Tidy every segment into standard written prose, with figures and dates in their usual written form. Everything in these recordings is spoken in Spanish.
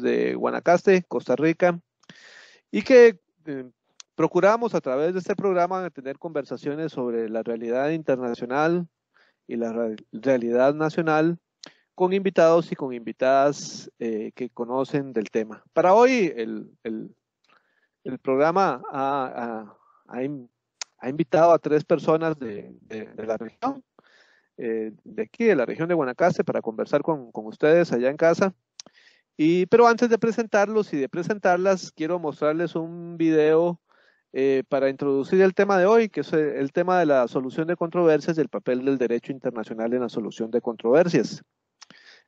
de Guanacaste, Costa Rica, y que procuramos a través de este programa tener conversaciones sobre la realidad internacional y la realidad nacional con invitados y con invitadas que conocen del tema. Para hoy el programa ha invitado a 3 personas de la región, de aquí, de la región de Guanacaste, para conversar con ustedes allá en casa. Pero antes de presentarlos y de presentarlas, quiero mostrarles un video para introducir el tema de hoy, que es el tema de la solución de controversias y el papel del derecho internacional en la solución de controversias.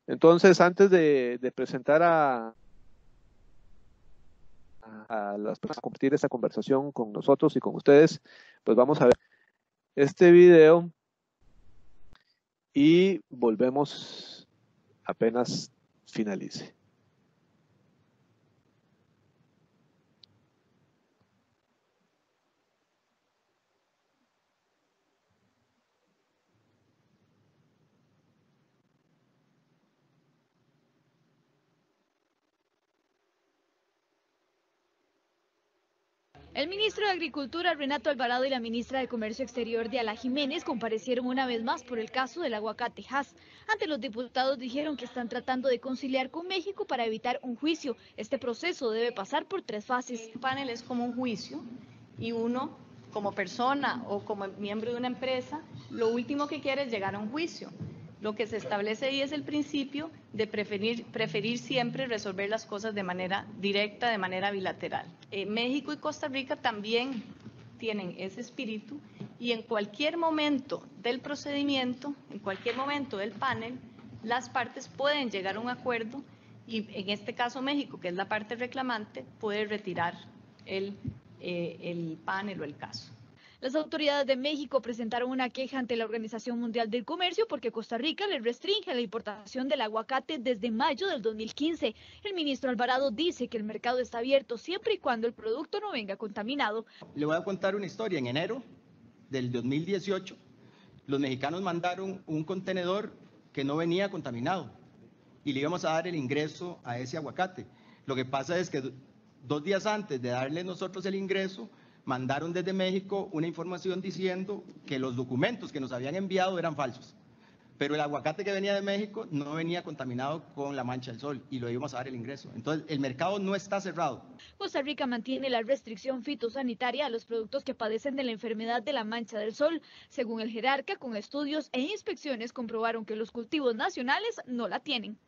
Entonces, antes de presentar a las personas a compartir esta conversación con nosotros y con ustedes, pues vamos a ver este video y volvemos apenas finalice. El ministro de Agricultura, Renato Alvarado, y la ministra de Comercio Exterior, Diala Jiménez, comparecieron una vez más por el caso del aguacate Hass. Ante los diputados dijeron que están tratando de conciliar con México para evitar un juicio. Este proceso debe pasar por 3 fases. Un panel es como un juicio y uno, como persona o como miembro de una empresa, lo último que quiere es llegar a un juicio. Lo que se establece ahí es el principio de preferir siempre resolver las cosas de manera directa, de manera bilateral. México y Costa Rica también tienen ese espíritu y en cualquier momento del procedimiento, en cualquier momento del panel, las partes pueden llegar a un acuerdo y en este caso México, que es la parte reclamante, puede retirar el panel o el caso. Las autoridades de México presentaron una queja ante la Organización Mundial del Comercio porque Costa Rica le restringe la importación del aguacate desde mayo del 2015. El ministro Alvarado dice que el mercado está abierto siempre y cuando el producto no venga contaminado. Le voy a contar una historia. En enero del 2018, los mexicanos mandaron un contenedor que no venía contaminado y le íbamos a dar el ingreso a ese aguacate. Lo que pasa es que 2 días antes de darle nosotros el ingreso, mandaron desde México una información diciendo que los documentos que nos habían enviado eran falsos. Pero el aguacate que venía de México no venía contaminado con la mancha del sol y lo íbamos a dar el ingreso. Entonces, el mercado no está cerrado. Costa Rica mantiene la restricción fitosanitaria a los productos que padecen de la enfermedad de la mancha del sol. Según el jerarca, con estudios e inspecciones comprobaron que los cultivos nacionales no la tienen.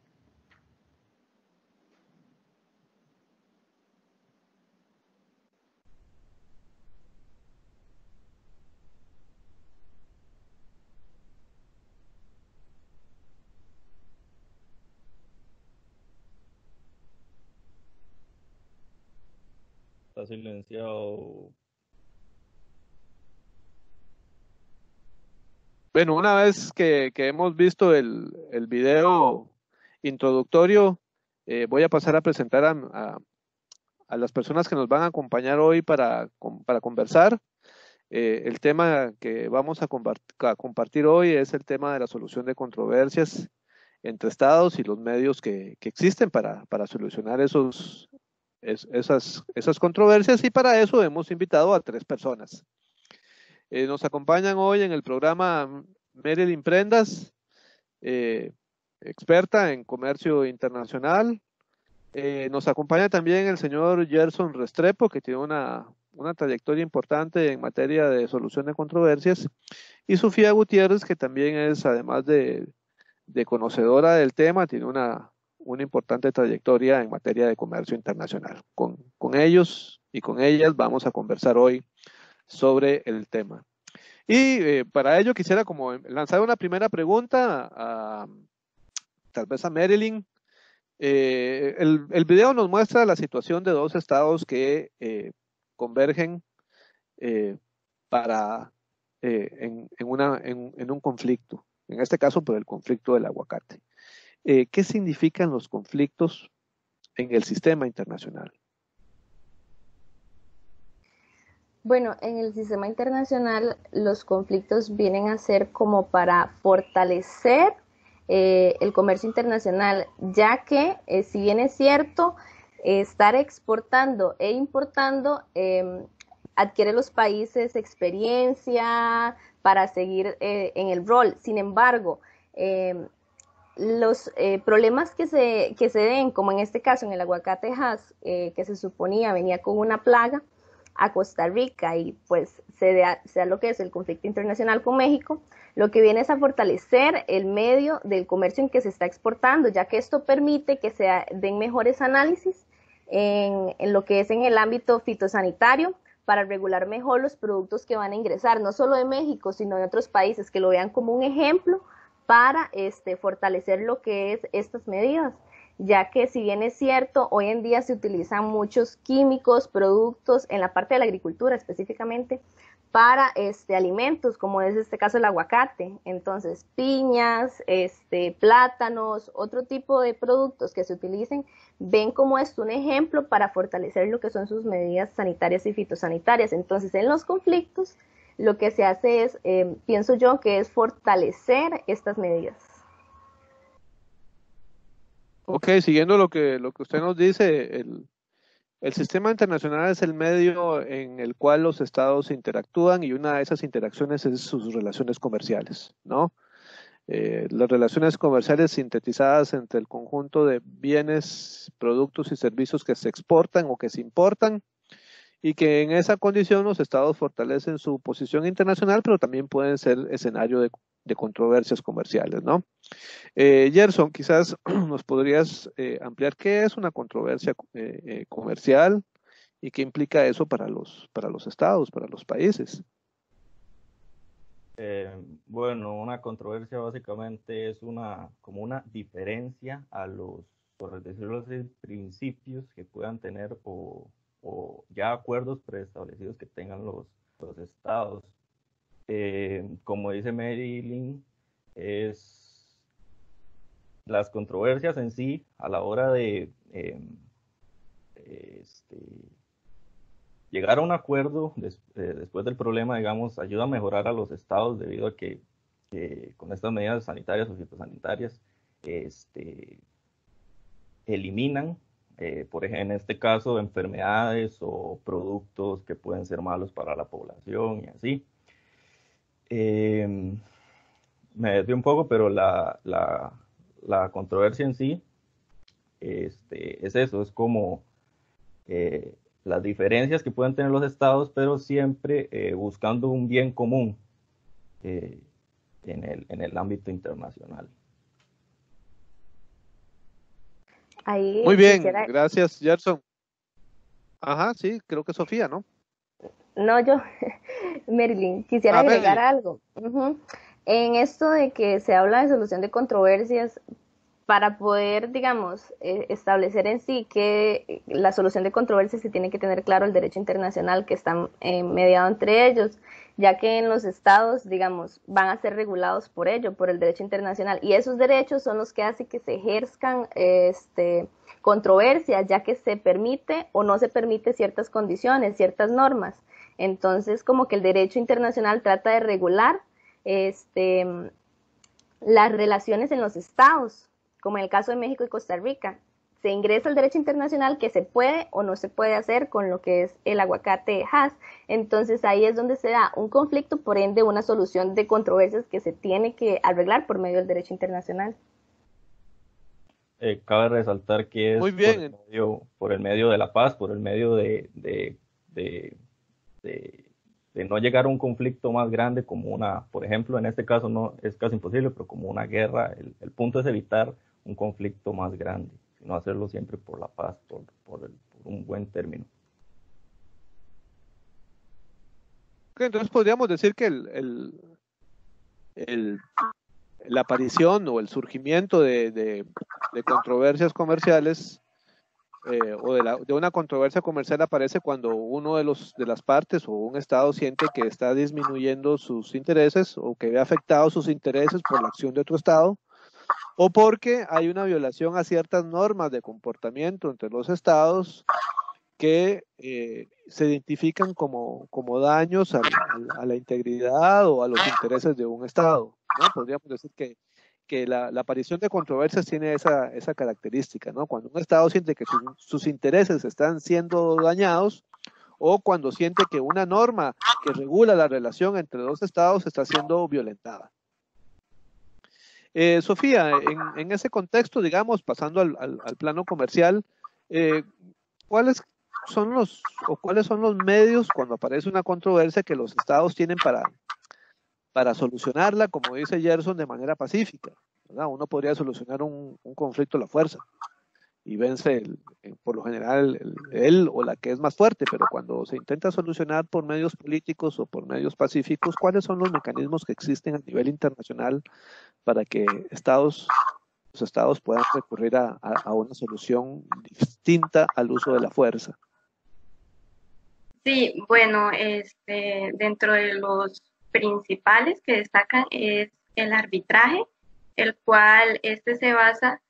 Está silenciado. Bueno, una vez que hemos visto el video introductorio, voy a pasar a presentar a las personas que nos van a acompañar hoy para conversar. El tema que vamos a compartir hoy es el tema de la solución de controversias entre estados y los medios que existen para solucionar esas controversias, y para eso hemos invitado a 3 personas. Nos acompañan hoy en el programa Marilyn Prendas, experta en comercio internacional. Nos acompaña también el señor Gerson Restrepo, que tiene una trayectoria importante en materia de solución de controversias, y Sofía Gutiérrez, que también es, además de conocedora del tema, tiene una importante trayectoria en materia de comercio internacional. Con ellos y con ellas vamos a conversar hoy sobre el tema. Y para ello quisiera como lanzar una primera pregunta tal vez a Marilyn. El video nos muestra la situación de 2 estados que convergen en un conflicto, en este caso por el conflicto del aguacate. ¿Qué significan los conflictos en el sistema internacional? Bueno, en el sistema internacional los conflictos vienen a ser como para fortalecer el comercio internacional, ya que si bien es cierto, estar exportando e importando adquiere los países experiencia para seguir en el rol. Sin embargo, los problemas que se den, como en este caso en el aguacate Hass, que se suponía venía con una plaga a Costa Rica y pues sea lo que es el conflicto internacional con México, lo que viene es a fortalecer el medio del comercio en que se está exportando, ya que esto permite que se den mejores análisis en lo que es en el ámbito fitosanitario para regular mejor los productos que van a ingresar, no solo de México, sino de otros países, que lo vean como un ejemplo para fortalecer lo que es estas medidas, ya que si bien es cierto, hoy en día se utilizan muchos químicos, productos en la parte de la agricultura específicamente, para alimentos, como es este caso el aguacate, entonces piñas, plátanos, otro tipo de productos que se utilicen, ven como esto un ejemplo para fortalecer lo que son sus medidas sanitarias y fitosanitarias. Entonces en los conflictos lo que se hace es, pienso yo, que es fortalecer estas medidas. Ok, siguiendo lo que usted nos dice, el sistema internacional es el medio en el cual los estados interactúan y una de esas interacciones es sus relaciones comerciales, ¿no? Las relaciones comerciales sintetizadas entre el conjunto de bienes, productos y servicios que se exportan o que se importan y que en esa condición los estados fortalecen su posición internacional, pero también pueden ser escenario de controversias comerciales, ¿no? Gerson, quizás nos podrías ampliar qué es una controversia comercial y qué implica eso para los estados, para los países. Bueno, una controversia básicamente es como una diferencia a los, por decirlo así, principios que puedan tener o ya acuerdos preestablecidos que tengan los estados. Como dice Marilyn, es las controversias en sí a la hora de llegar a un acuerdo después del problema, digamos, ayuda a mejorar a los estados debido a que con estas medidas sanitarias o fitosanitarias eliminan, por ejemplo, en este caso, enfermedades o productos que pueden ser malos para la población y así. Me desvío un poco, pero la controversia en sí es eso, es como las diferencias que pueden tener los estados, pero siempre buscando un bien común en el ámbito internacional. Ahí Muy bien, gracias, Gerson. Ajá, sí, creo que Sofía, ¿no? No, yo, Marilyn, quisiera agregar algo. En esto de que se habla de solución de controversias, para poder, digamos, establecer en sí que la solución de controversias se tiene que tener claro el derecho internacional que está mediado entre ellos, ya que en los estados, digamos, van a ser regulados por ello, por el derecho internacional, y esos derechos son los que hacen que se ejerzcan controversias, ya que se permite o no se permite ciertas condiciones, ciertas normas. Entonces, como que el derecho internacional trata de regular las relaciones en los estados, como en el caso de México y Costa Rica. Se ingresa el derecho internacional que se puede o no se puede hacer con lo que es el aguacate Hass. Entonces ahí es donde se da un conflicto, por ende una solución de controversias que se tiene que arreglar por medio del derecho internacional. Cabe resaltar que es muy bien. Por el medio de la paz, por el medio de no llegar a un conflicto más grande como por ejemplo, en este caso no es casi imposible, pero como una guerra, el punto es evitar un conflicto más grande, sino hacerlo siempre por la paz, por un buen término. Okay, entonces podríamos decir que la aparición o el surgimiento de controversias comerciales o de una controversia comercial aparece cuando uno de las partes o un estado siente que está disminuyendo sus intereses o que ve afectados sus intereses por la acción de otro estado, o porque hay una violación a ciertas normas de comportamiento entre los estados que se identifican como daños a la integridad o a los intereses de un estado, ¿no? Podríamos decir que que la aparición de controversias tiene esa característica, ¿no? Cuando un Estado siente que sus intereses están siendo dañados, o cuando siente que una norma que regula la relación entre dos Estados está siendo violentada. Sofía, en ese contexto, digamos, pasando al plano comercial, ¿cuáles son los medios cuando aparece una controversia que los Estados tienen para solucionarla, como dice Gerson, de manera pacífica, ¿verdad? Uno podría solucionar un conflicto a la fuerza y vence por lo general él o la que es más fuerte, pero cuando se intenta solucionar por medios políticos o por medios pacíficos, ¿cuáles son los mecanismos que existen a nivel internacional para que los estados puedan recurrir a una solución distinta al uso de la fuerza? Sí, bueno, dentro de los principales que destacan es el arbitraje, el cual se basa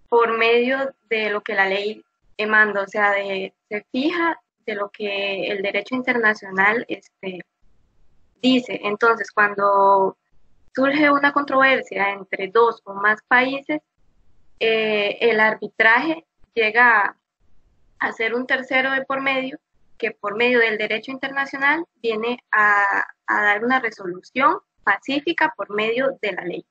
por medio de lo que la ley manda, o sea, se fija de lo que el derecho internacional dice. Entonces, cuando surge una controversia entre dos o más países, el arbitraje llega a ser un tercero de por medio, que por medio del derecho internacional viene a dar una resolución pacífica por medio de la ley.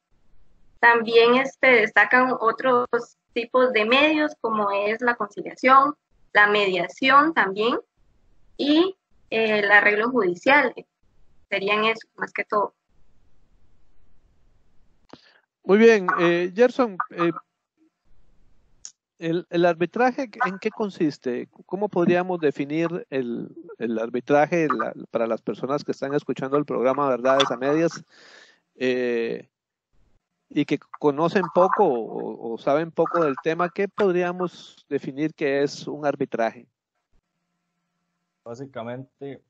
También destacan otros tipos de medios, como es la conciliación, la mediación también, y el arreglo judicial. Serían esos, más que todo. Muy bien, Gerson, el arbitraje, ¿en qué consiste? ¿Cómo podríamos definir el arbitraje para las personas que están escuchando el programa Verdades a Medias y que conocen poco o saben poco del tema? ¿Qué podríamos definir que es un arbitraje? Básicamente,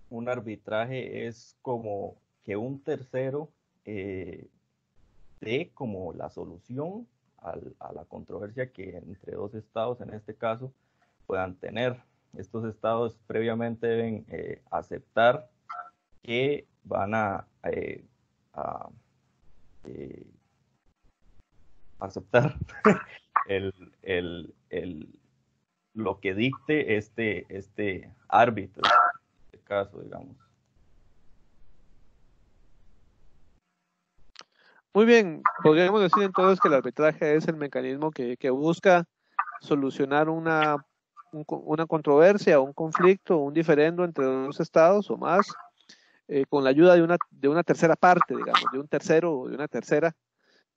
un arbitraje es como que un tercero dé como la solución a la controversia que entre dos estados, en este caso, puedan tener. Estos estados previamente deben aceptar que van a aceptar lo que dicte este árbitro, en este caso, digamos. Muy bien, podríamos decir entonces que el arbitraje es el mecanismo que busca solucionar una controversia, un conflicto, un diferendo entre dos estados o más, con la ayuda de una tercera parte, digamos, de un tercero o de una tercera,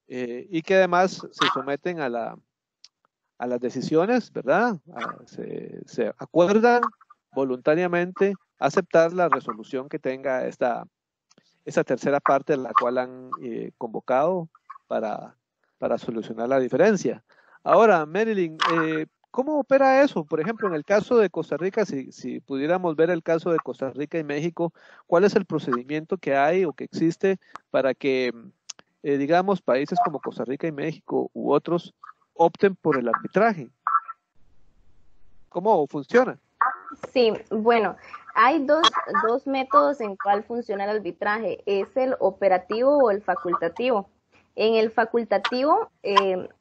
y que además se someten a las decisiones, ¿verdad? Se acuerdan voluntariamente aceptar la resolución que tenga esa tercera parte, la cual han convocado para solucionar la diferencia. Ahora, Marilyn, ¿cómo opera eso? Por ejemplo, en el caso de Costa Rica, si pudiéramos ver el caso de Costa Rica y México, ¿cuál es el procedimiento que hay o que existe para que, digamos, países como Costa Rica y México u otros opten por el arbitraje? ¿Cómo funciona? Sí, bueno, hay dos métodos en cuál funciona el arbitraje, es el operativo o el facultativo. En el facultativo,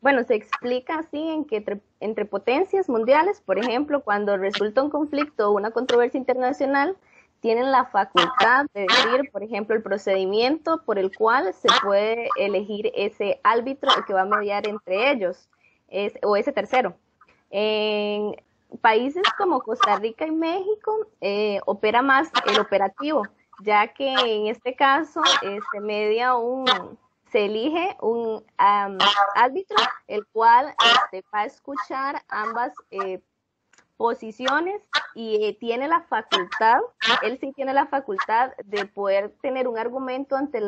bueno, se explica así en que entre potencias mundiales, por ejemplo, cuando resulta un conflicto o una controversia internacional, tienen la facultad de decir, por ejemplo, el procedimiento por el cual se puede elegir ese árbitro que va a mediar entre ellos, o ese tercero. En países como Costa Rica y México opera más el operativo, ya que en este caso se elige un árbitro, el cual va a escuchar ambas posiciones y tiene la facultad, él sí tiene la facultad de poder tener un argumento ante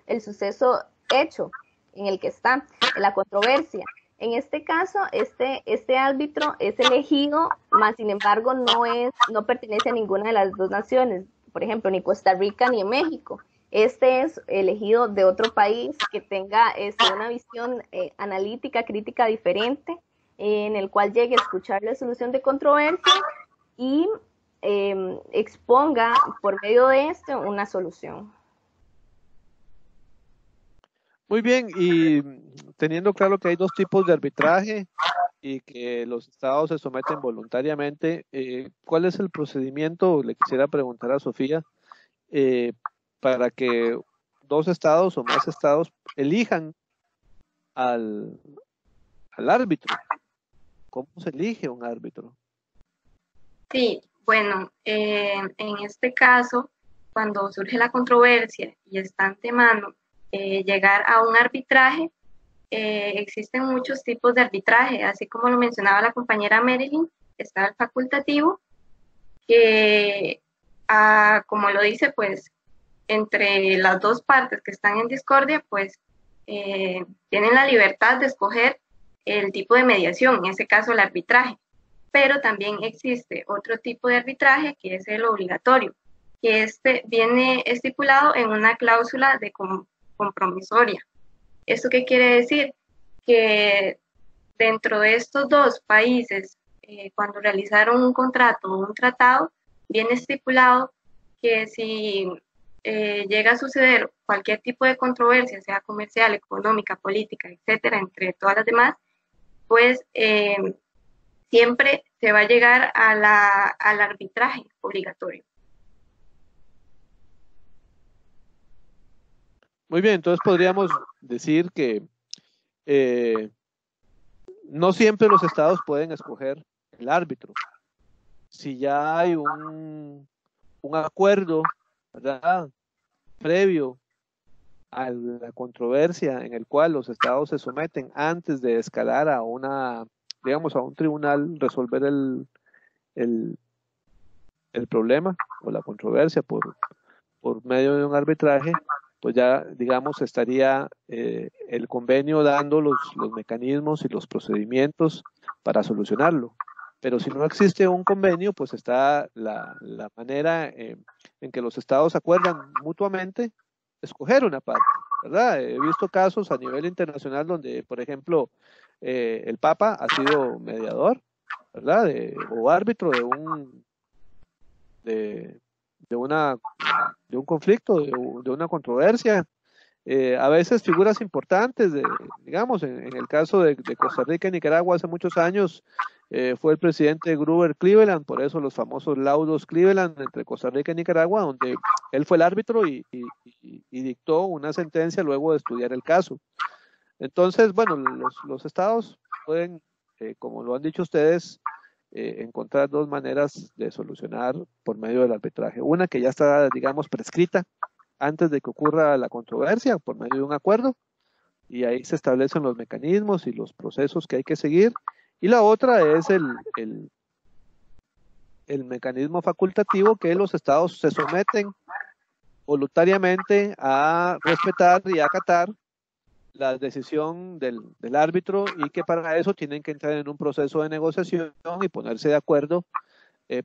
el suceso hecho en el que está, en la controversia. En este caso, este árbitro es elegido, mas sin embargo no pertenece a ninguna de las dos naciones, por ejemplo, ni Costa Rica ni México. Este es elegido de otro país que tenga una visión analítica, crítica diferente, en el cual llegue a escuchar la solución de controversia y exponga por medio de esto una solución. Muy bien, y teniendo claro que hay dos tipos de arbitraje y que los estados se someten voluntariamente, ¿cuál es el procedimiento? Le quisiera preguntar a Sofía, eh, para que dos estados o más estados elijan al, al árbitro. ¿Cómo se elige un árbitro? Sí, bueno, en este caso, cuando surge la controversia y está antemano llegar a un arbitraje, existen muchos tipos de arbitraje, así como lo mencionaba la compañera Marilyn, está el facultativo, que como lo dice, pues entre las dos partes que están en discordia, pues tienen la libertad de escoger el tipo de mediación, en ese caso el arbitraje. Pero también existe otro tipo de arbitraje que es el obligatorio, que este viene estipulado en una cláusula de compromisoria. ¿Esto qué quiere decir? Que dentro de estos dos países, cuando realizaron un contrato o un tratado, viene estipulado que si llega a suceder cualquier tipo de controversia, sea comercial, económica, política, etcétera, entre todas las demás, pues siempre se va a llegar al arbitraje obligatorio. Muy bien, entonces podríamos decir que no siempre los estados pueden escoger el árbitro. Si ya hay un acuerdo, ¿verdad?, previo a la controversia en el cual los estados se someten antes de escalar a digamos, a un tribunal, resolver el problema o la controversia por medio de un arbitraje, pues ya, digamos, estaría el convenio dando los mecanismos y los procedimientos para solucionarlo. Pero si no existe un convenio, pues está la manera en que los estados acuerdan mutuamente escoger una parte, ¿verdad? He visto casos a nivel internacional donde, por ejemplo, el Papa ha sido mediador, ¿verdad? O árbitro de un conflicto, de una controversia. A veces figuras importantes, digamos, en el caso de Costa Rica y Nicaragua hace muchos años, fue el presidente Grover Cleveland, por eso los famosos laudos Cleveland entre Costa Rica y Nicaragua, donde él fue el árbitro y dictó una sentencia luego de estudiar el caso. Entonces, bueno, los estados pueden, como lo han dicho ustedes, encontrar dos maneras de solucionar por medio del arbitraje. Una que ya está, digamos, prescrita antes de que ocurra la controversia por medio de un acuerdo, y ahí se establecen los mecanismos y los procesos que hay que seguir. Y la otra es el mecanismo facultativo, que los estados se someten voluntariamente a respetar y acatar la decisión del árbitro, y que para eso tienen que entrar en un proceso de negociación y ponerse de acuerdo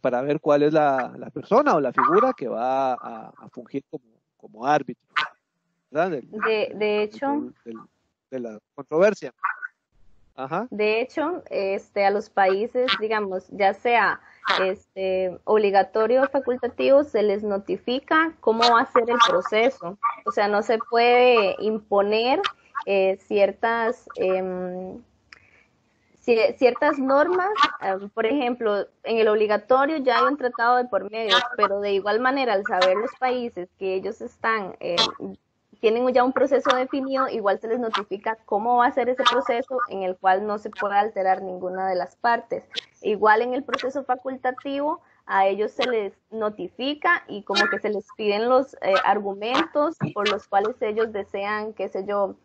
para ver cuál es la persona o la figura que va a fungir como árbitro, ¿verdad? De hecho, de la controversia. Ajá. De hecho, a los países, digamos, ya sea obligatorio o facultativo, se les notifica cómo va a ser el proceso. O sea, no se puede imponer ciertas normas. Por ejemplo, en el obligatorio ya hay un tratado de por medio, pero de igual manera, al saber los países que ellos tienen ya un proceso definido, igual se les notifica cómo va a ser ese proceso, en el cual no se puede alterar ninguna de las partes. Igual en el proceso facultativo, a ellos se les notifica y como que se les piden los argumentos por los cuales ellos desean, qué sé yo,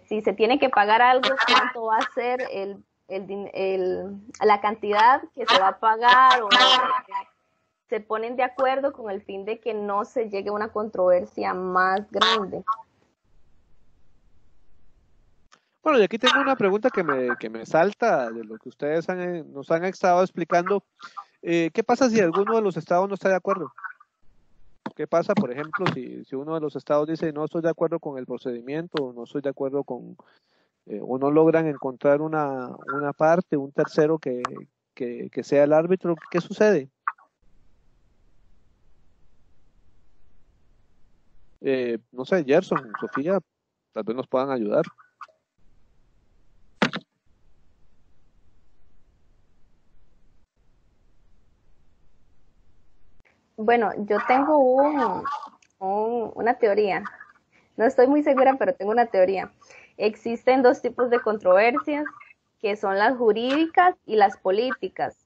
si se tiene que pagar algo, cuánto va a ser la cantidad que se va a pagar, o se ponen de acuerdo con el fin de que no se llegue a una controversia más grande. Bueno, y aquí tengo una pregunta que me salta de lo que ustedes nos han estado explicando. ¿Qué pasa si alguno de los estados no está de acuerdo? ¿Qué pasa, por ejemplo, si uno de los estados dice no estoy de acuerdo con el procedimiento, o no estoy de acuerdo o no logran encontrar una parte, un tercero que sea el árbitro? ¿Qué sucede? No sé, Gerson, Sofía, tal vez nos puedan ayudar. Bueno, yo tengo una teoría. No estoy muy segura, pero tengo una teoría. Existen dos tipos de controversias, que son las jurídicas y las políticas,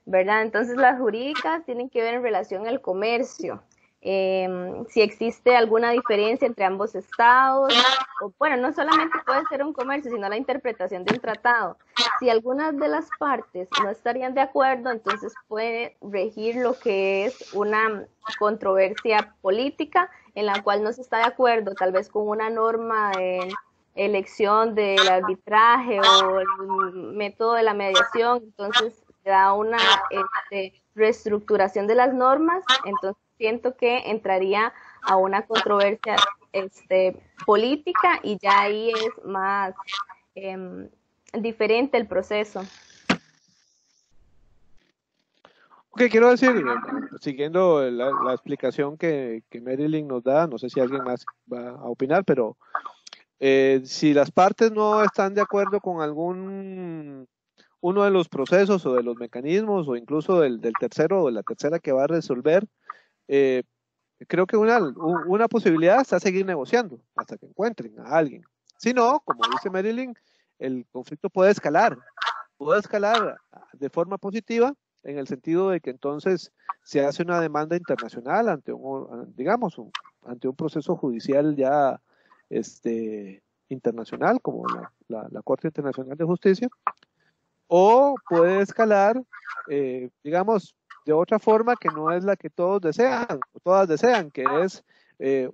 ¿verdad? Entonces las jurídicas tienen que ver en relación al comercio. Si existe alguna diferencia entre ambos estados, o bueno, no solamente puede ser un comercio, sino la interpretación de un tratado. Si algunas de las partes no estarían de acuerdo, entonces puede regir lo que es una controversia política en la cual no se está de acuerdo, tal vez con una norma de elección del arbitraje o el método de la mediación, entonces se da una reestructuración de las normas, entonces siento que entraría a una controversia política y ya ahí es más diferente el proceso. Ok, quiero decir, siguiendo la explicación que Marilyn nos da, no sé si alguien más va a opinar, pero si las partes no están de acuerdo con uno de los procesos o de los mecanismos o incluso del tercero o de la tercera que va a resolver, creo que una posibilidad está seguir negociando hasta que encuentren a alguien. Si no, como dice Marilyn, el conflicto puede escalar de forma positiva en el sentido de que entonces se hace una demanda internacional ante ante un proceso judicial ya internacional como la Corte Internacional de Justicia, o puede escalar, digamos, de otra forma que no es la que todos desean, o todas desean, que es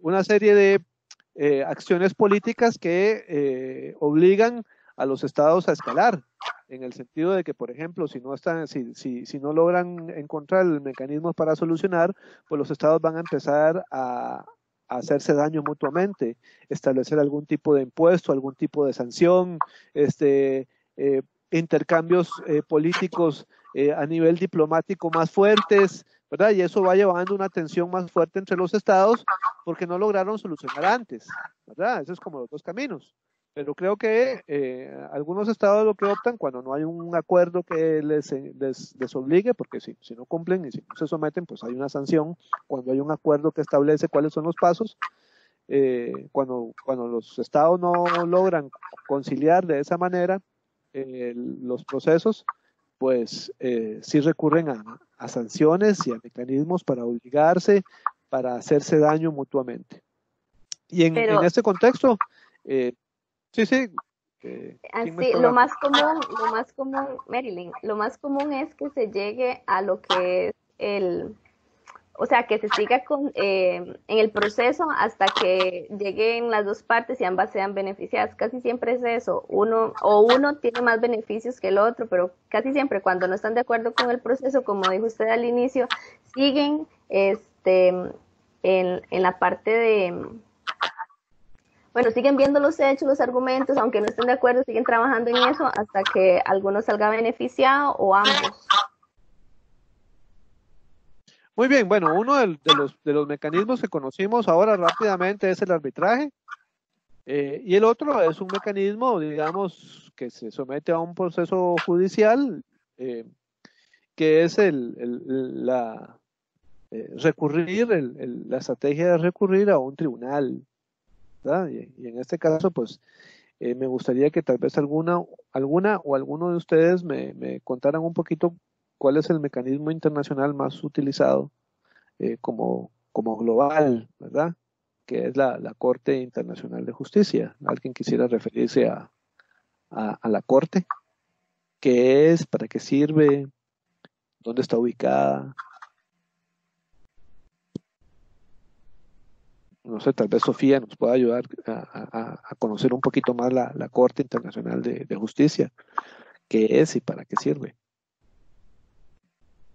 una serie de acciones políticas que obligan a los estados a escalar, en el sentido de que, por ejemplo, si no logran encontrar el mecanismo para solucionar, pues los estados van a empezar a hacerse daño mutuamente, establecer algún tipo de impuesto, algún tipo de sanción, intercambios políticos a nivel diplomático más fuertes, ¿verdad? Y eso va llevando una tensión más fuerte entre los estados porque no lograron solucionar antes, ¿verdad? Eso es como los dos caminos. Pero creo que algunos estados lo que optan cuando no hay un acuerdo que les obligue, porque si no cumplen y si no se someten, pues hay una sanción. Cuando hay un acuerdo que establece cuáles son los pasos, cuando los estados no logran conciliar de esa manera los procesos, pues sí recurren a sanciones y a mecanismos para obligarse, para hacerse daño mutuamente. Y en este contexto, sí. Así, lo más común, Marilyn, lo más común es que se llegue a lo que es o sea, que se siga en el proceso hasta que lleguen las dos partes y ambas sean beneficiadas. Casi siempre es eso, uno tiene más beneficios que el otro, pero casi siempre cuando no están de acuerdo con el proceso, como dijo usted al inicio, siguen en la parte de... Bueno, siguen viendo los hechos, los argumentos, aunque no estén de acuerdo, siguen trabajando en eso hasta que alguno salga beneficiado o ambos. Muy bien, bueno, uno de los mecanismos que conocimos ahora rápidamente es el arbitraje, y el otro es un mecanismo, digamos, que se somete a un proceso judicial, que es la estrategia de recurrir a un tribunal, ¿verdad? Y en este caso, pues, me gustaría que tal vez alguna o alguno de ustedes me contaran un poquito cuál es el mecanismo internacional más utilizado como global, ¿verdad? Que es la Corte Internacional de Justicia. ¿Alguien quisiera referirse a la Corte? ¿Qué es? ¿Para qué sirve? ¿Dónde está ubicada? No sé, tal vez Sofía nos pueda ayudar a conocer un poquito más la Corte Internacional de Justicia. ¿Qué es y para qué sirve?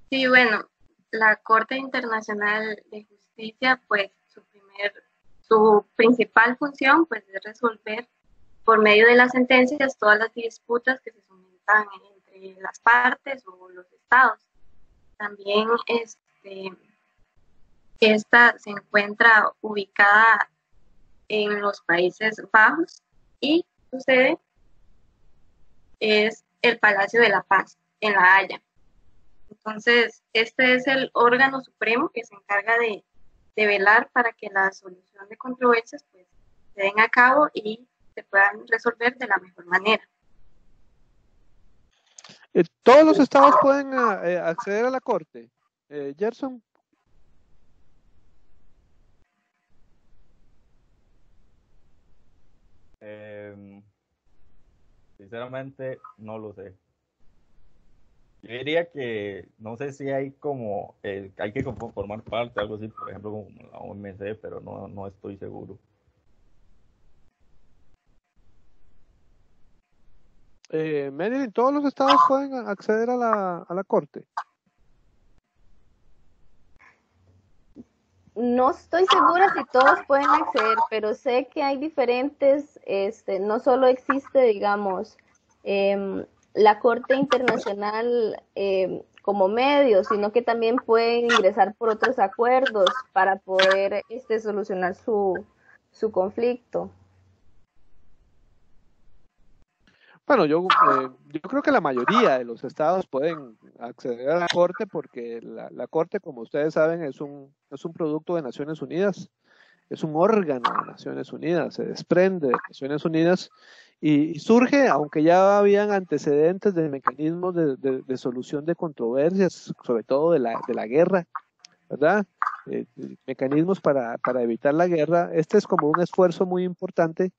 Sí, bueno, la Corte Internacional de Justicia, pues su principal función pues es resolver por medio de las sentencias todas las disputas que se suscitan entre las partes o los estados. También esta se encuentra ubicada en los Países Bajos y su sede es el Palacio de la Paz en La Haya. Entonces, este es el órgano supremo que se encarga de velar para que la solución de controversias pues, se den a cabo y se puedan resolver de la mejor manera. ¿Todos los estados pueden acceder a la corte? Gerson. Sinceramente, no lo sé. Yo diría que no sé si hay como hay que formar parte, algo así, por ejemplo, como la OMC, pero no estoy seguro. Marilyn, ¿todos los estados pueden acceder a la corte? No estoy segura si todos pueden acceder, pero sé que hay diferentes, no solo existe, digamos, la Corte Internacional como medio, sino que también pueden ingresar por otros acuerdos para poder solucionar su conflicto. Bueno, yo creo que la mayoría de los estados pueden acceder a la Corte porque la Corte, como ustedes saben, es un producto de Naciones Unidas, es un órgano de Naciones Unidas, se desprende de Naciones Unidas y surge, aunque ya habían antecedentes de mecanismos de solución de controversias, sobre todo de la guerra, ¿verdad? Mecanismos para evitar la guerra. Este es como un esfuerzo muy importante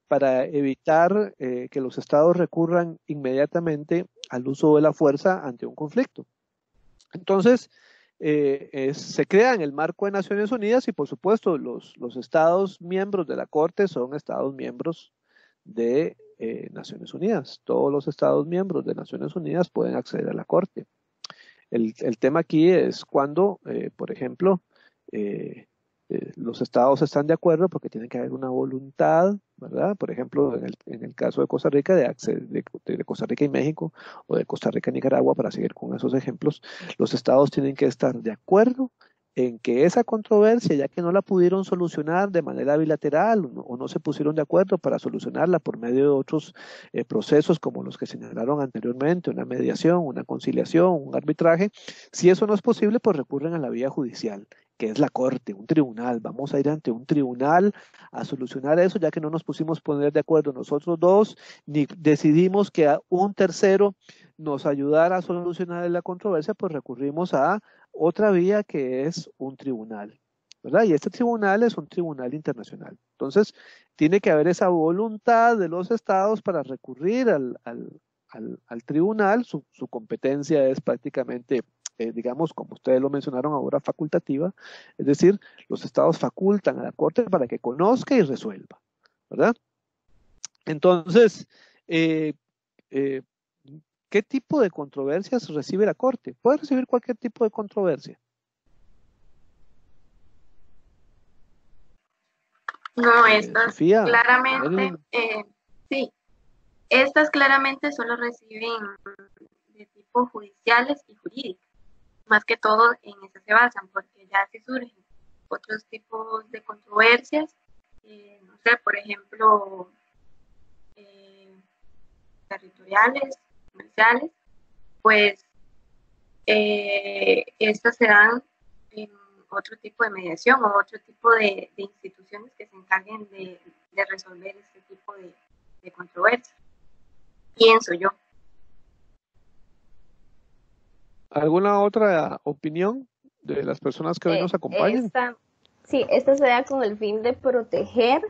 para evitar que los estados recurran inmediatamente al uso de la fuerza ante un conflicto. Entonces, se crea en el marco de Naciones Unidas y por supuesto los estados miembros de la Corte son estados miembros de Naciones Unidas. Todos los estados miembros de Naciones Unidas pueden acceder a la Corte. El tema aquí es cuando, por ejemplo, los estados están de acuerdo porque tiene que haber una voluntad, ¿verdad? Por ejemplo, en el caso de Costa Rica, de Costa Rica y México, o de Costa Rica y Nicaragua, para seguir con esos ejemplos, los estados tienen que estar de acuerdo en que esa controversia, ya que no la pudieron solucionar de manera bilateral o no se pusieron de acuerdo para solucionarla por medio de otros procesos como los que señalaron anteriormente, una mediación, una conciliación, un arbitraje, si eso no es posible, pues recurren a la vía judicial, que es la corte, un tribunal. Vamos a ir ante un tribunal a solucionar eso, ya que no nos pusimos a poner de acuerdo nosotros dos, ni decidimos que a un tercero nos ayudara a solucionar la controversia, pues recurrimos a otra vía que es un tribunal, ¿verdad? Y este tribunal es un tribunal internacional. Entonces, tiene que haber esa voluntad de los estados para recurrir al tribunal. Su competencia es prácticamente, digamos, como ustedes lo mencionaron ahora, facultativa, es decir, los estados facultan a la Corte para que conozca y resuelva, ¿verdad? Entonces, ¿qué tipo de controversias recibe la Corte? Puede recibir cualquier tipo de controversia. No, estas Sofía, claramente, sí, estas claramente solo reciben de tipo judiciales y jurídicas, más que todo en eso se basan, porque ya si surgen otros tipos de controversias, no sé, por ejemplo, territoriales, comerciales, pues estas se dan en otro tipo de mediación o otro tipo de instituciones que se encarguen de resolver este tipo de controversias. Pienso yo. ¿Alguna otra opinión de las personas que hoy nos acompañan? Esta se da con el fin de proteger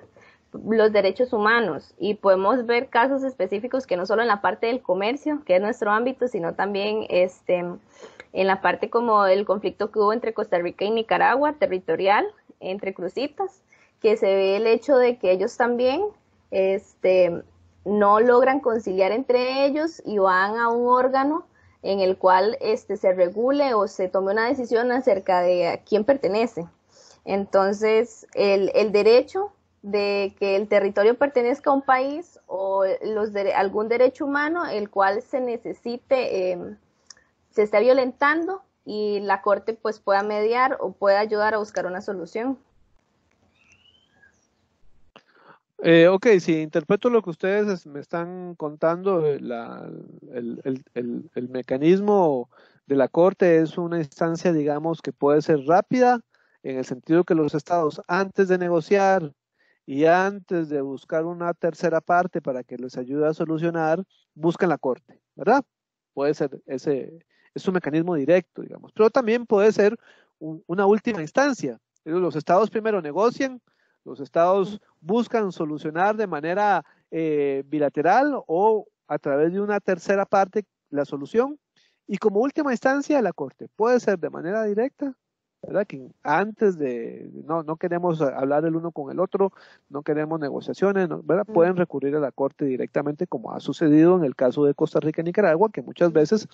los derechos humanos y podemos ver casos específicos que no solo en la parte del comercio, que es nuestro ámbito, sino también en la parte como el conflicto que hubo entre Costa Rica y Nicaragua, territorial, entre crucitas, que se ve el hecho de que ellos también no logran conciliar entre ellos y van a un órgano en el cual se regule o se tome una decisión acerca de a quién pertenece. Entonces, el derecho de que el territorio pertenezca a un país o algún derecho humano el cual se necesite, se está violentando y la Corte pues pueda mediar o pueda ayudar a buscar una solución. Ok, si interpreto lo que ustedes me están contando, el mecanismo de la Corte es una instancia, digamos, que puede ser rápida, en el sentido que los estados, antes de negociar y antes de buscar una tercera parte para que les ayude a solucionar, buscan la Corte, ¿verdad? Puede ser es un mecanismo directo, digamos, pero también puede ser una última instancia. Los estados primero negocian, los estados buscan solucionar de manera bilateral o a través de una tercera parte la solución, y como última instancia la Corte. Puede ser de manera directa, ¿verdad? Que antes no queremos hablar el uno con el otro, no queremos negociaciones, ¿verdad? Pueden recurrir a la Corte directamente, como ha sucedido en el caso de Costa Rica y Nicaragua, que muchas veces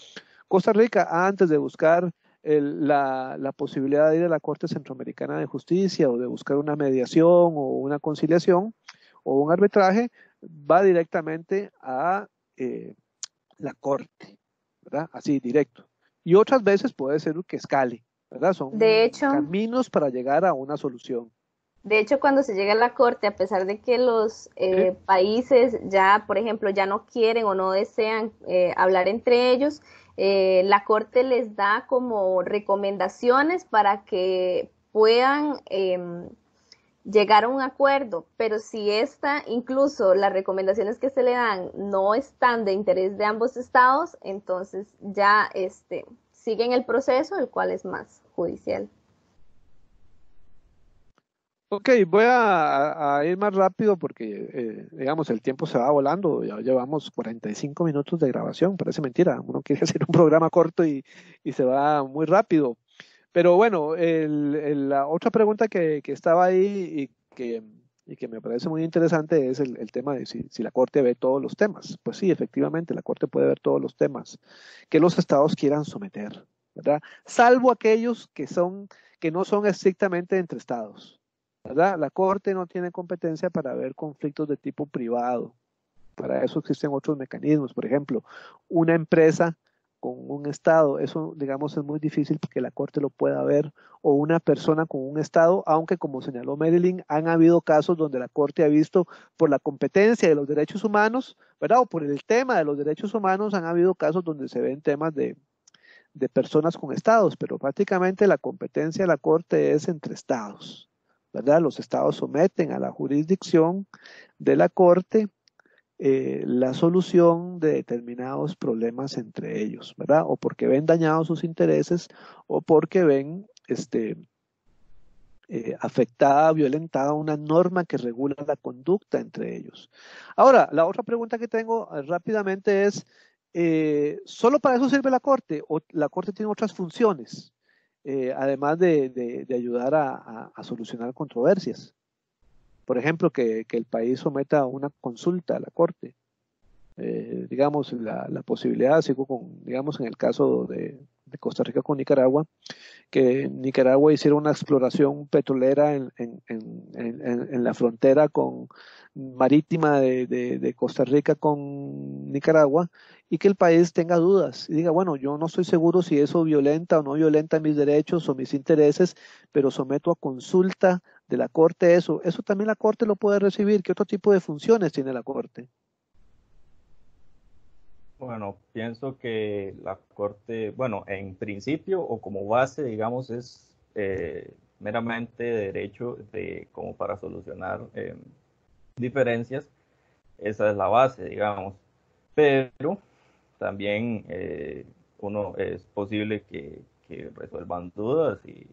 Costa Rica, antes de buscar la posibilidad de ir a la Corte Centroamericana de Justicia o de buscar una mediación o una conciliación o un arbitraje, va directamente a la Corte, ¿verdad? Así, directo. Y otras veces puede ser que escale, ¿verdad? Son De hecho, caminos para llegar a una solución. De hecho, cuando se llega a la Corte, a pesar de que los ¿Sí? países ya, por ejemplo, ya no quieren o no desean hablar entre ellos, la Corte les da como recomendaciones para que puedan llegar a un acuerdo, pero si incluso las recomendaciones que se le dan no están de interés de ambos estados, entonces ya siguen el proceso, el cual es más judicial. Ok, voy a ir más rápido porque, digamos, el tiempo se va volando. Ya llevamos 45 minutos de grabación, parece mentira. Uno quiere hacer un programa corto y se va muy rápido. Pero bueno, la otra pregunta que estaba ahí y que me parece muy interesante es el tema de si la Corte ve todos los temas. Pues sí, efectivamente, la Corte puede ver todos los temas que los estados quieran someter, ¿verdad? Salvo aquellos que no son estrictamente entre estados. ¿Verdad? La Corte no tiene competencia para ver conflictos de tipo privado. Para eso existen otros mecanismos. Por ejemplo, una empresa con un Estado, eso digamos es muy difícil que la Corte lo pueda ver, o una persona con un Estado, aunque como señaló Marilyn, han habido casos donde la Corte ha visto por la competencia de los derechos humanos, ¿verdad? O por el tema de los derechos humanos, han habido casos donde se ven temas de personas con Estados, pero prácticamente la competencia de la Corte es entre Estados. ¿Verdad? Los estados someten a la jurisdicción de la Corte la solución de determinados problemas entre ellos, ¿verdad? O porque ven dañados sus intereses o porque ven afectada, violentada una norma que regula la conducta entre ellos. Ahora, la otra pregunta que tengo rápidamente es, ¿solo para eso sirve la Corte o la Corte tiene otras funciones? Además de ayudar a solucionar controversias. Por ejemplo, que el país someta una consulta a la Corte. Digamos, la posibilidad, digamos, en el caso de Costa Rica con Nicaragua, que Nicaragua hiciera una exploración petrolera en la frontera marítima de Costa Rica con Nicaragua, y que el país tenga dudas y diga, bueno, yo no estoy seguro si eso violenta o no violenta mis derechos o mis intereses, pero someto a consulta de la Corte eso. Eso también la Corte lo puede recibir. ¿Qué otro tipo de funciones tiene la Corte? Bueno, pienso que la Corte, bueno, en principio o como base, digamos, es meramente derecho como para solucionar diferencias. Esa es la base, digamos. Pero también uno es posible que resuelvan dudas y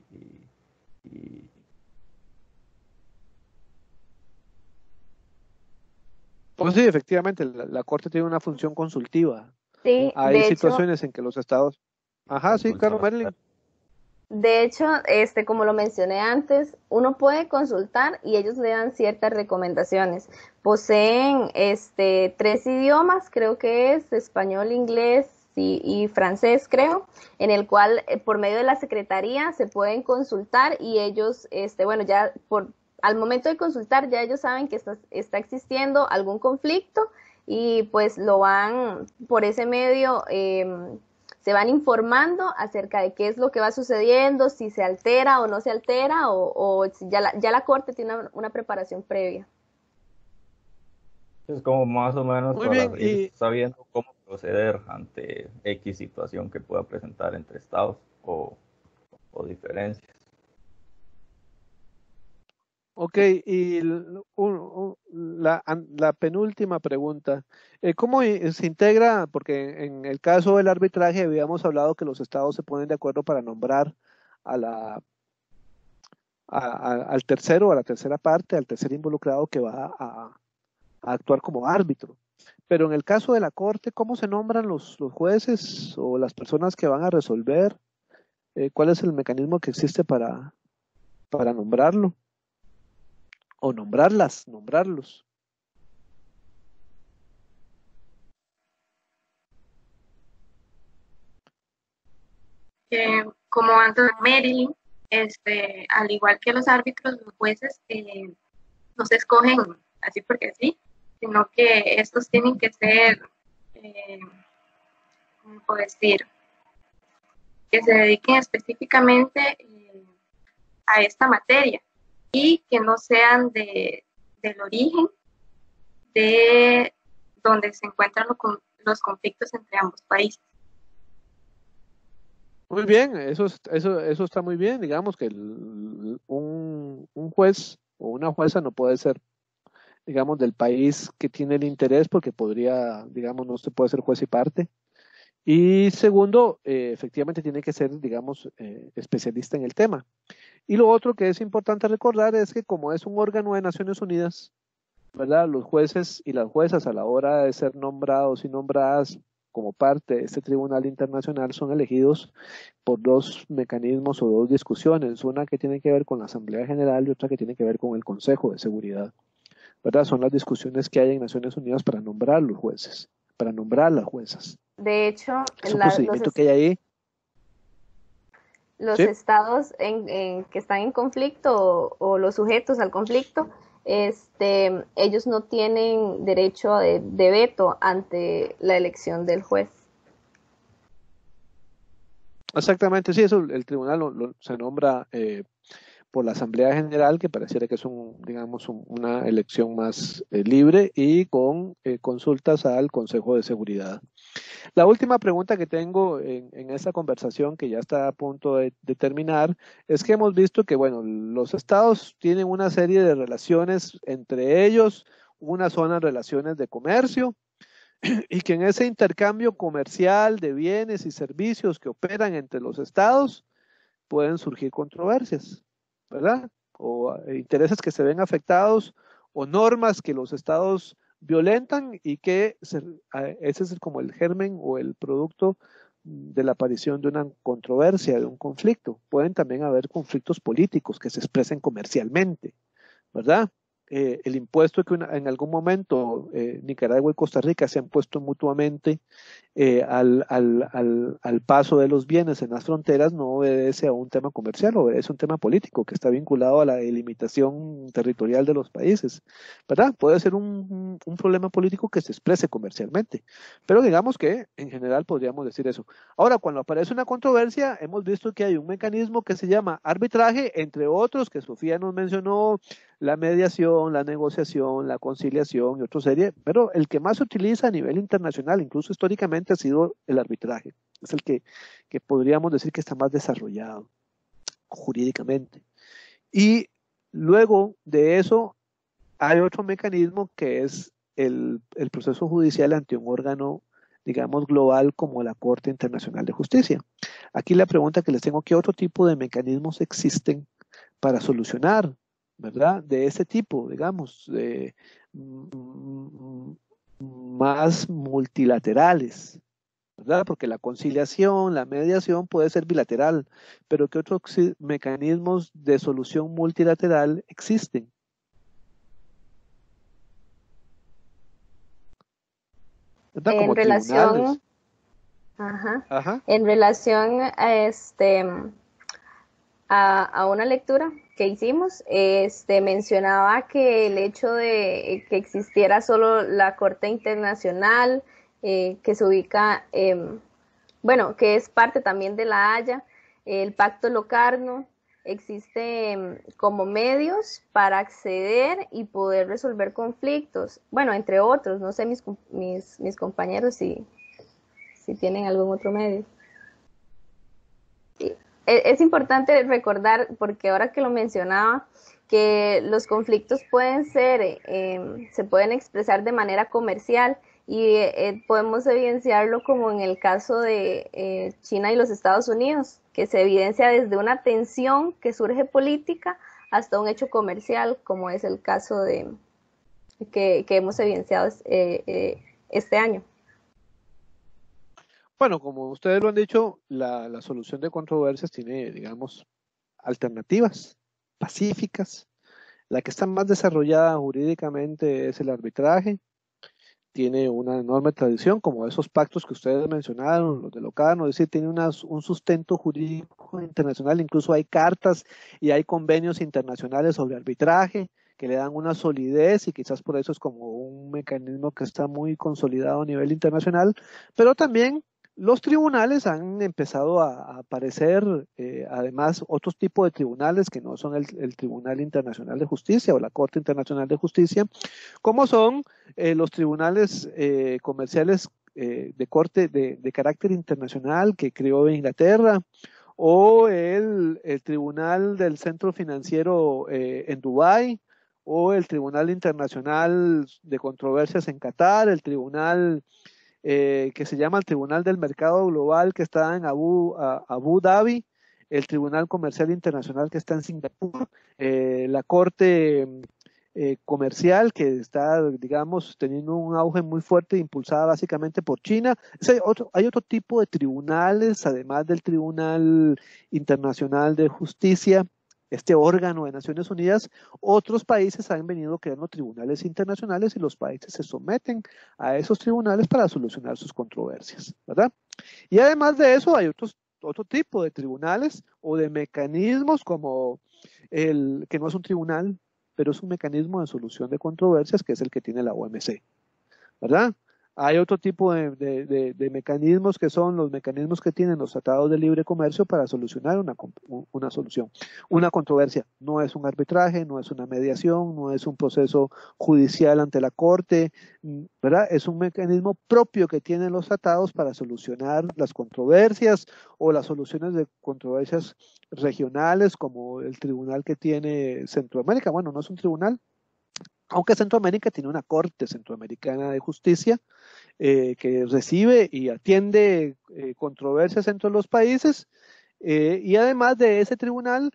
Pues sí, efectivamente, la Corte tiene una función consultiva. Sí, Hay situaciones en que los estados... Ajá, sí, claro, Marilyn. De hecho, como lo mencioné antes, uno puede consultar y ellos le dan ciertas recomendaciones. Poseen 3 idiomas, creo que es español, inglés y francés, creo, en el cual por medio de la secretaría se pueden consultar y ellos, bueno, ya al momento de consultar ya ellos saben que está existiendo algún conflicto y pues lo van por ese medio se van informando acerca de qué es lo que va sucediendo, si se altera o no se altera, o si ya la Corte tiene una preparación previa. Es como más o menos Muy para bien, ir sabiendo cómo proceder ante X situación que pueda presentar entre estados o diferencias. ok, y la penúltima pregunta, ¿cómo se integra? Porque en el caso del arbitraje habíamos hablado que los estados se ponen de acuerdo para nombrar a al tercero, a la tercera parte, al tercer involucrado que va a actuar como árbitro. Pero en el caso de la corte, ¿cómo se nombran los jueces o las personas que van a resolver? ¿Cuál es el mecanismo que existe para nombrarlo? O nombrarlos. Como Anthony Maryland, al igual que los árbitros, los jueces no se escogen así porque sí, sino que estos tienen que ser, ¿cómo puedo decir? Que se dediquen específicamente a esta materia y que no sean del origen de donde se encuentran los conflictos entre ambos países. Muy bien, eso está muy bien. Digamos que un juez o una jueza no puede ser, digamos, del país que tiene el interés porque podría, digamos, no se puede ser juez y parte. Y segundo, efectivamente tiene que ser, digamos, especialista en el tema. Y lo otro que es importante recordar es que como es un órgano de Naciones Unidas, ¿verdad? Los jueces y las juezas a la hora de ser nombrados y nombradas como parte de este tribunal internacional son elegidos por dos mecanismos o dos discusiones, una que tiene que ver con la Asamblea General y otra que tiene que ver con el Consejo de Seguridad, ¿verdad? Son las discusiones que hay en Naciones Unidas para nombrar los jueces, para nombrar las juezas. De hecho, Es un procedimiento que hay ahí. los ¿Sí? estados que están en conflicto o los sujetos al conflicto, ellos no tienen derecho de veto ante la elección del juez. Exactamente, sí, eso el tribunal se nombra por la Asamblea General, que pareciera que es digamos, una elección más libre y con consultas al Consejo de Seguridad. La última pregunta que tengo en esta conversación, que ya está a punto de terminar, es que hemos visto que, bueno, los estados tienen una serie de relaciones entre ellos, unas son las relaciones de comercio, y que en ese intercambio comercial de bienes y servicios que operan entre los estados pueden surgir controversias, ¿verdad? O intereses que se ven afectados o normas que los estados violentan y que ese es como el germen o el producto de la aparición de una controversia, de un conflicto. Pueden también haber conflictos políticos que se expresen comercialmente, ¿verdad? El impuesto que en algún momento Nicaragua y Costa Rica se han puesto mutuamente al paso de los bienes en las fronteras no obedece a un tema comercial, obedece a un tema político que está vinculado a la delimitación territorial de los países, ¿verdad? Puede ser un problema político que se exprese comercialmente, pero digamos que en general podríamos decir eso. Ahora, cuando aparece una controversia, hemos visto que hay un mecanismo que se llama arbitraje, entre otros, que Sofía nos mencionó, la mediación, la negociación, la conciliación y otra serie, pero el que más se utiliza a nivel internacional, incluso históricamente, ha sido el arbitraje. Es el que podríamos decir que está más desarrollado jurídicamente. Y luego de eso hay otro mecanismo que es el proceso judicial ante un órgano, digamos, global como la Corte Internacional de Justicia. Aquí la pregunta que les tengo, ¿qué otro tipo de mecanismos existen para solucionar, ¿verdad? De este tipo, digamos, más multilaterales, ¿verdad? Porque la conciliación, la mediación puede ser bilateral, pero ¿qué otros mecanismos de solución multilateral existen? ¿Verdad? Como En relación, tribunales. ajá, en relación a una lectura que hicimos, mencionaba que el hecho de que existiera solo la Corte Internacional, que se ubica, bueno, que es parte también de la Haya, el Pacto Locarno existe como medios para acceder y poder resolver conflictos. Bueno, entre otros, no sé mis compañeros si tienen algún otro medio. Es importante recordar, porque ahora que lo mencionaba, que los conflictos pueden ser, se pueden expresar de manera comercial y podemos evidenciarlo como en el caso de China y los Estados Unidos, que se evidencia desde una tensión que surge política hasta un hecho comercial, como es el caso de que hemos evidenciado este año. Bueno, como ustedes lo han dicho, la solución de controversias tiene, digamos, alternativas pacíficas. La que está más desarrollada jurídicamente es el arbitraje. Tiene una enorme tradición, como esos pactos que ustedes mencionaron, los de Locarno, es decir, tiene un sustento jurídico internacional, incluso hay cartas y hay convenios internacionales sobre arbitraje que le dan una solidez y quizás por eso es como un mecanismo que está muy consolidado a nivel internacional, pero también los tribunales han empezado a aparecer, además, otros tipos de tribunales que no son el Tribunal Internacional de Justicia o la Corte Internacional de Justicia, como son los tribunales comerciales de corte de carácter internacional que creó Inglaterra, o el Tribunal del Centro Financiero en Dubái, o el Tribunal Internacional de Controversias en Qatar, el Tribunal que se llama el Tribunal del Mercado Global que está en Abu Dhabi, el Tribunal Comercial Internacional que está en Singapur, la Corte Comercial que está, digamos, teniendo un auge muy fuerte, impulsada básicamente por China. Hay otro tipo de tribunales, además del Tribunal Internacional de Justicia, este órgano de Naciones Unidas. Otros países han venido creando tribunales internacionales y los países se someten a esos tribunales para solucionar sus controversias, ¿verdad? Y además de eso hay otro tipo de tribunales o de mecanismos como el que no es un tribunal, pero es un mecanismo de solución de controversias que es el que tiene la OMC, ¿verdad? Hay otro tipo de mecanismos que son los mecanismos que tienen los tratados de libre comercio para solucionar una controversia. No es un arbitraje, no es una mediación, no es un proceso judicial ante la corte, ¿verdad? Es un mecanismo propio que tienen los tratados para solucionar las controversias o las soluciones de controversias regionales, como el tribunal que tiene Centroamérica. Bueno, no es un tribunal, aunque Centroamérica tiene una Corte Centroamericana de Justicia que recibe y atiende controversias entre los países, y además de ese tribunal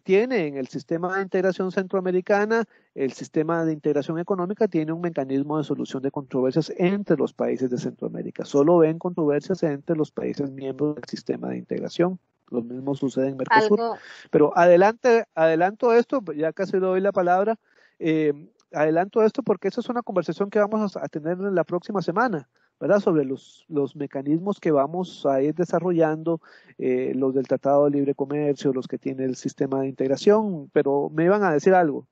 tiene en el sistema de integración centroamericana, el sistema de integración económica tiene un mecanismo de solución de controversias entre los países de Centroamérica. Solo ven controversias entre los países miembros del sistema de integración. Lo mismo sucede en Mercosur. Pero adelanto esto, ya casi le doy la palabra. Adelanto esto porque esa es una conversación que vamos a tener la próxima semana, ¿verdad? Sobre los mecanismos que vamos a ir desarrollando, los del Tratado de Libre Comercio, los que tiene el sistema de integración, pero me iban a decir algo.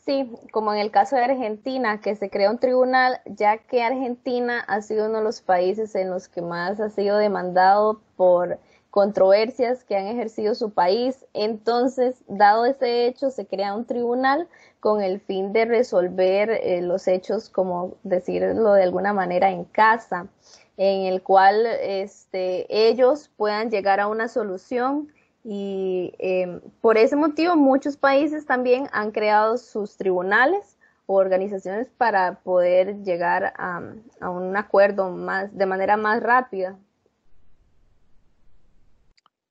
Sí, como en el caso de Argentina, que se crea un tribunal, ya que Argentina ha sido uno de los países en los que más ha sido demandado por controversias que han ejercido su país. Entonces, dado ese hecho, se crea un tribunal con el fin de resolver los hechos, como decirlo de alguna manera, en casa, en el cual ellos puedan llegar a una solución. Y por ese motivo muchos países también han creado sus tribunales o organizaciones para poder llegar a un acuerdo de manera más rápida.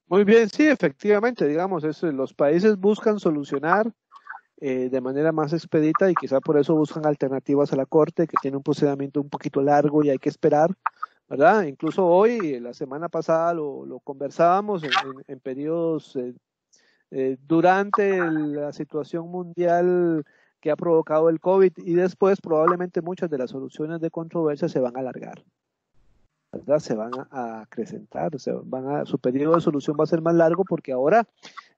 Muy bien, sí, efectivamente, digamos, los países buscan solucionar de manera más expedita y quizá por eso buscan alternativas a la Corte, que tiene un procedimiento un poquito largo y hay que esperar, ¿verdad? Incluso hoy, la semana pasada, lo conversábamos en periodos durante la situación mundial que ha provocado el COVID, y después probablemente muchas de las soluciones de controversia se van a alargar, ¿verdad? Se van a acrecentar, su periodo de solución va a ser más largo porque ahora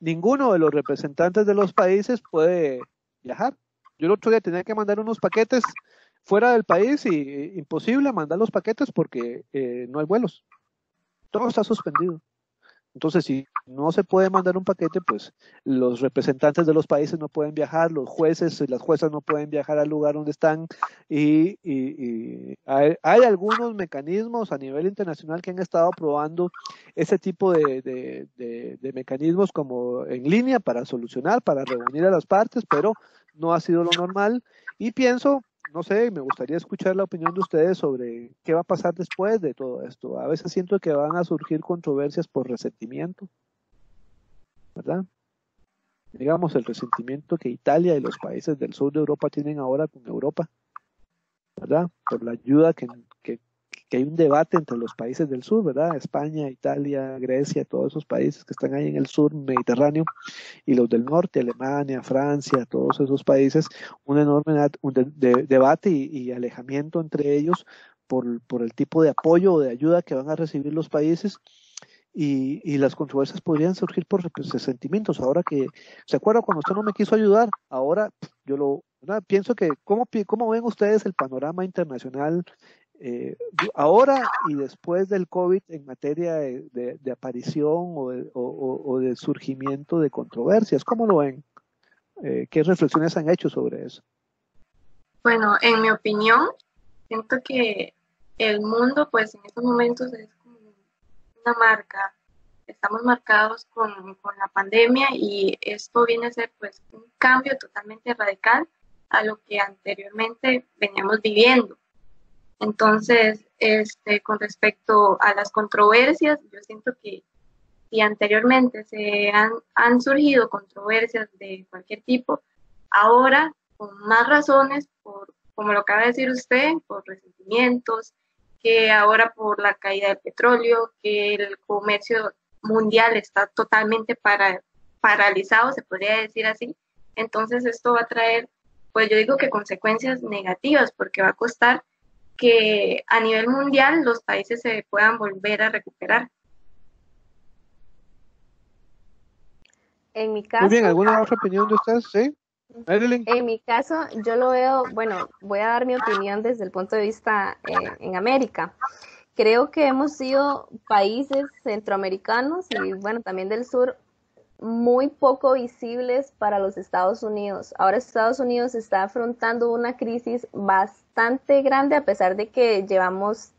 ninguno de los representantes de los países puede viajar. Yo el otro día tenía que mandar unos paquetes fuera del país y imposible mandar los paquetes porque no hay vuelos. Todo está suspendido. Entonces, si no se puede mandar un paquete, pues los representantes de los países no pueden viajar, los jueces y las juezas no pueden viajar al lugar donde están y hay algunos mecanismos a nivel internacional que han estado probando ese tipo de mecanismos como en línea para solucionar, para reunir a las partes, pero no ha sido lo normal y pienso, no sé, me gustaría escuchar la opinión de ustedes sobre qué va a pasar después de todo esto. A veces siento que van a surgir controversias por resentimiento, ¿verdad? Digamos, el resentimiento que Italia y los países del sur de Europa tienen ahora con Europa, ¿verdad? Por la ayuda que hay un debate entre los países del sur, ¿verdad? España, Italia, Grecia, todos esos países que están ahí en el sur Mediterráneo y los del norte, Alemania, Francia, todos esos países, un enorme debate y alejamiento entre ellos por el tipo de apoyo o de ayuda que van a recibir los países y las controversias podrían surgir por resentimientos. Ahora que, ¿se acuerda cuando usted no me quiso ayudar? Ahora ¿verdad? Pienso que, ¿cómo ven ustedes el panorama internacional ahora y después del COVID en materia de aparición o de surgimiento de controversias? ¿Cómo lo ven? ¿Qué reflexiones han hecho sobre eso? Bueno, en mi opinión, siento que el mundo, pues en estos momentos es como una marca. Estamos marcados con la pandemia y esto viene a ser pues un cambio totalmente radical a lo que anteriormente veníamos viviendo. Entonces, con respecto a las controversias, yo siento que si anteriormente han surgido controversias de cualquier tipo, ahora con más razones, como lo acaba de decir usted, por resentimientos, que ahora por la caída del petróleo, que el comercio mundial está totalmente paralizado, se podría decir así. Entonces esto va a traer, pues yo digo que consecuencias negativas, porque va a costar que a nivel mundial los países se puedan volver a recuperar. En mi caso, muy bien, ¿alguna otra opinión de ustedes? ¿Sí? Marilyn. En mi caso, yo lo veo, bueno, voy a dar mi opinión desde el punto de vista en América. Creo que hemos sido países centroamericanos y bueno, también del sur, muy poco visibles para los Estados Unidos. Ahora Estados Unidos está afrontando una crisis bastante grande a pesar de que llevamos,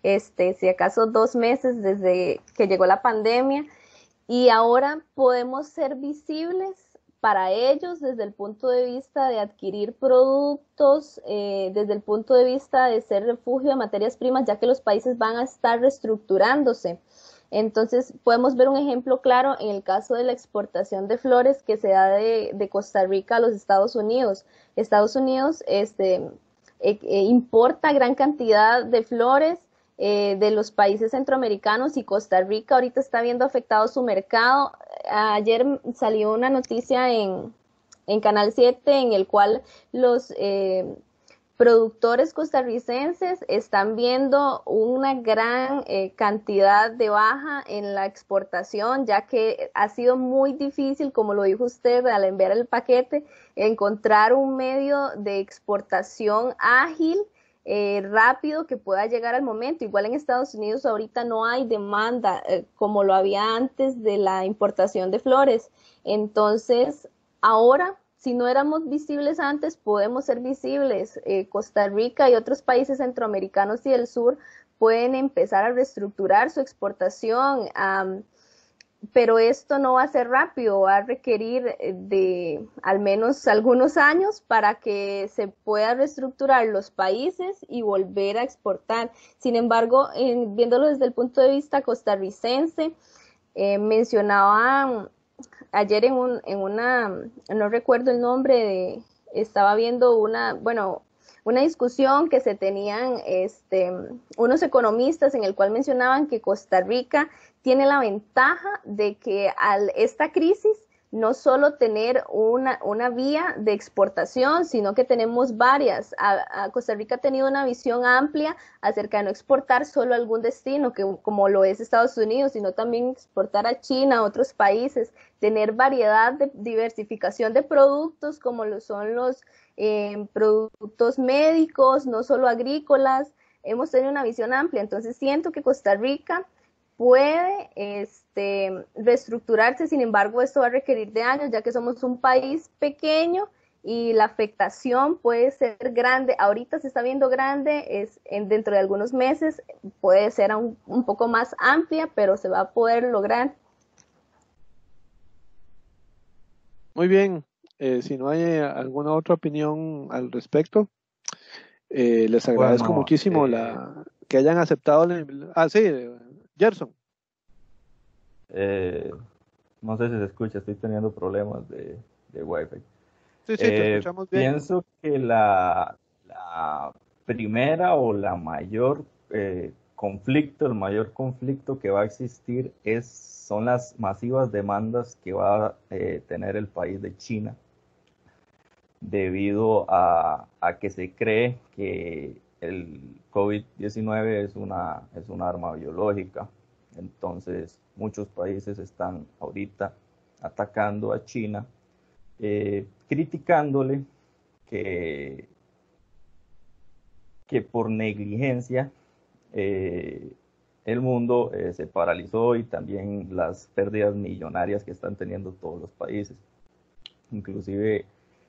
si acaso 2 meses desde que llegó la pandemia y ahora podemos ser visibles para ellos desde el punto de vista de adquirir productos, desde el punto de vista de ser refugio de materias primas, ya que los países van a estar reestructurándose. Entonces, podemos ver un ejemplo claro en el caso de la exportación de flores que se da de Costa Rica a los Estados Unidos. Estados Unidos importa gran cantidad de flores de los países centroamericanos y Costa Rica ahorita está viendo afectado su mercado. Ayer salió una noticia en Canal 7 en el cual los productores costarricenses están viendo una gran cantidad de baja en la exportación, ya que ha sido muy difícil, como lo dijo usted al enviar el paquete, encontrar un medio de exportación ágil, rápido, que pueda llegar al momento. Igual en Estados Unidos ahorita no hay demanda como lo había antes de la importación de flores. Entonces, ahora, si no éramos visibles antes, podemos ser visibles. Costa Rica y otros países centroamericanos y del sur pueden empezar a reestructurar su exportación, pero esto no va a ser rápido, va a requerir de al menos algunos años para que se pueda reestructurar los países y volver a exportar. Sin embargo, viéndolo desde el punto de vista costarricense, mencionaban ayer en una, no recuerdo el nombre, estaba viendo una discusión que se tenían unos economistas en el cual mencionaban que Costa Rica tiene la ventaja de que esta crisis no solo tener una vía de exportación, sino que tenemos varias. Costa Rica ha tenido una visión amplia acerca de no exportar solo a algún destino, como lo es Estados Unidos, sino también exportar a China, a otros países, tener variedad de diversificación de productos, como lo son los productos médicos, no solo agrícolas. Hemos tenido una visión amplia, entonces siento que Costa Rica puede reestructurarse. Sin embargo, esto va a requerir de años, ya que somos un país pequeño y la afectación puede ser grande. Ahorita se está viendo grande, dentro de algunos meses puede ser un poco más amplia, pero se va a poder lograr. Muy bien, si no hay alguna otra opinión al respecto, les agradezco Bueno, muchísimo que hayan aceptado sí, Gerson. No sé si se escucha, estoy teniendo problemas de Wi-Fi. Sí, te escuchamos bien. Pienso que la primera o la mayor el mayor conflicto que va a existir son las masivas demandas que va a tener el país de China, debido a que se cree que el COVID-19 es un arma biológica. Entonces, muchos países están ahorita atacando a China, criticándole que por negligencia el mundo se paralizó, y también las pérdidas millonarias que están teniendo todos los países. Inclusive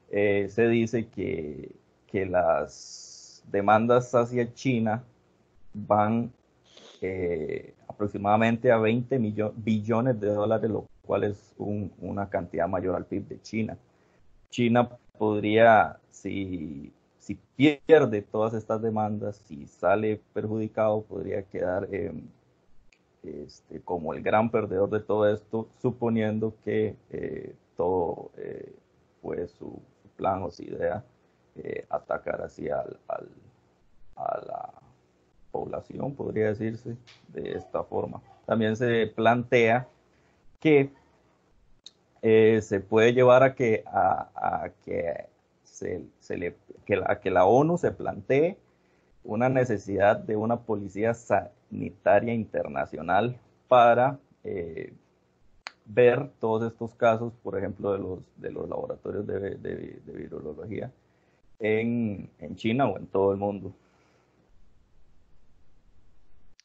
se dice que las demandas hacia China van aproximadamente a 20 billones de dólares, lo cual es una cantidad mayor al PIB de China. China podría, si pierde todas estas demandas, si sale perjudicado, podría quedar como el gran perdedor de todo esto, suponiendo que todo fue su plan o su idea, atacar así a la población, podría decirse de esta forma. También se plantea que se puede llevar a que la ONU se plantee una necesidad de una policía sanitaria internacional para ver todos estos casos, por ejemplo, de los laboratorios de virología en China o en todo el mundo.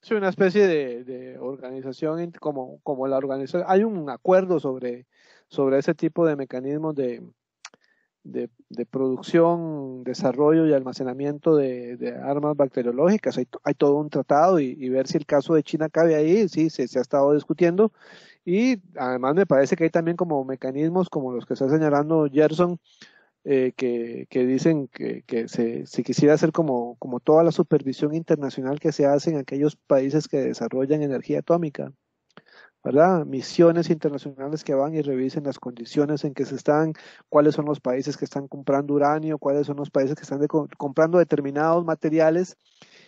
Sí, una especie de organización como la organización. Hay un acuerdo sobre ese tipo de mecanismos de producción, desarrollo y almacenamiento de armas bacteriológicas. Hay todo un tratado, y ver si el caso de China cabe ahí, sí, se ha estado discutiendo. Y además me parece que hay también como mecanismos como los que está señalando Gerson, que dicen que se quisiera hacer como toda la supervisión internacional que se hace en aquellos países que desarrollan energía atómica, ¿verdad? Misiones internacionales que van y revisen las condiciones en que se están, cuáles son los países que están comprando uranio, cuáles son los países que están comprando determinados materiales.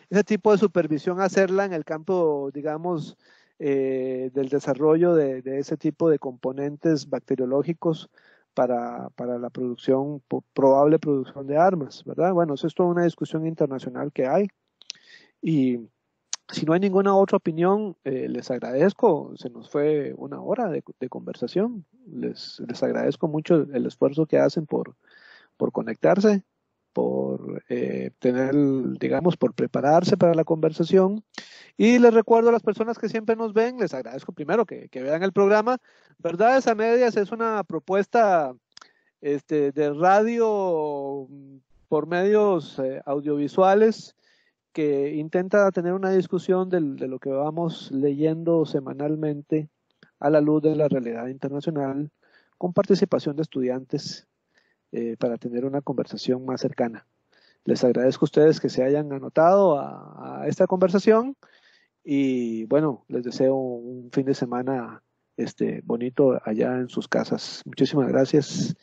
Ese tipo de supervisión, hacerla en el campo, digamos, del desarrollo de ese tipo de componentes bacteriológicos para la probable producción de armas, ¿verdad? Bueno, eso es toda una discusión internacional que hay. Y si no hay ninguna otra opinión, les agradezco. Se nos fue una hora de conversación. Les agradezco mucho el esfuerzo que hacen por conectarse, por por prepararse para la conversación. Y les recuerdo a las personas que siempre nos ven, les agradezco primero que vean el programa. Verdades a Medias es una propuesta de radio por medios audiovisuales, que intenta tener una discusión de lo que vamos leyendo semanalmente a la luz de la realidad internacional, con participación de estudiantes, para tener una conversación más cercana. Les agradezco a ustedes que se hayan anotado a esta conversación, y bueno, les deseo un fin de semana bonito allá en sus casas. Muchísimas gracias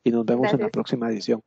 y nos vemos en la próxima edición.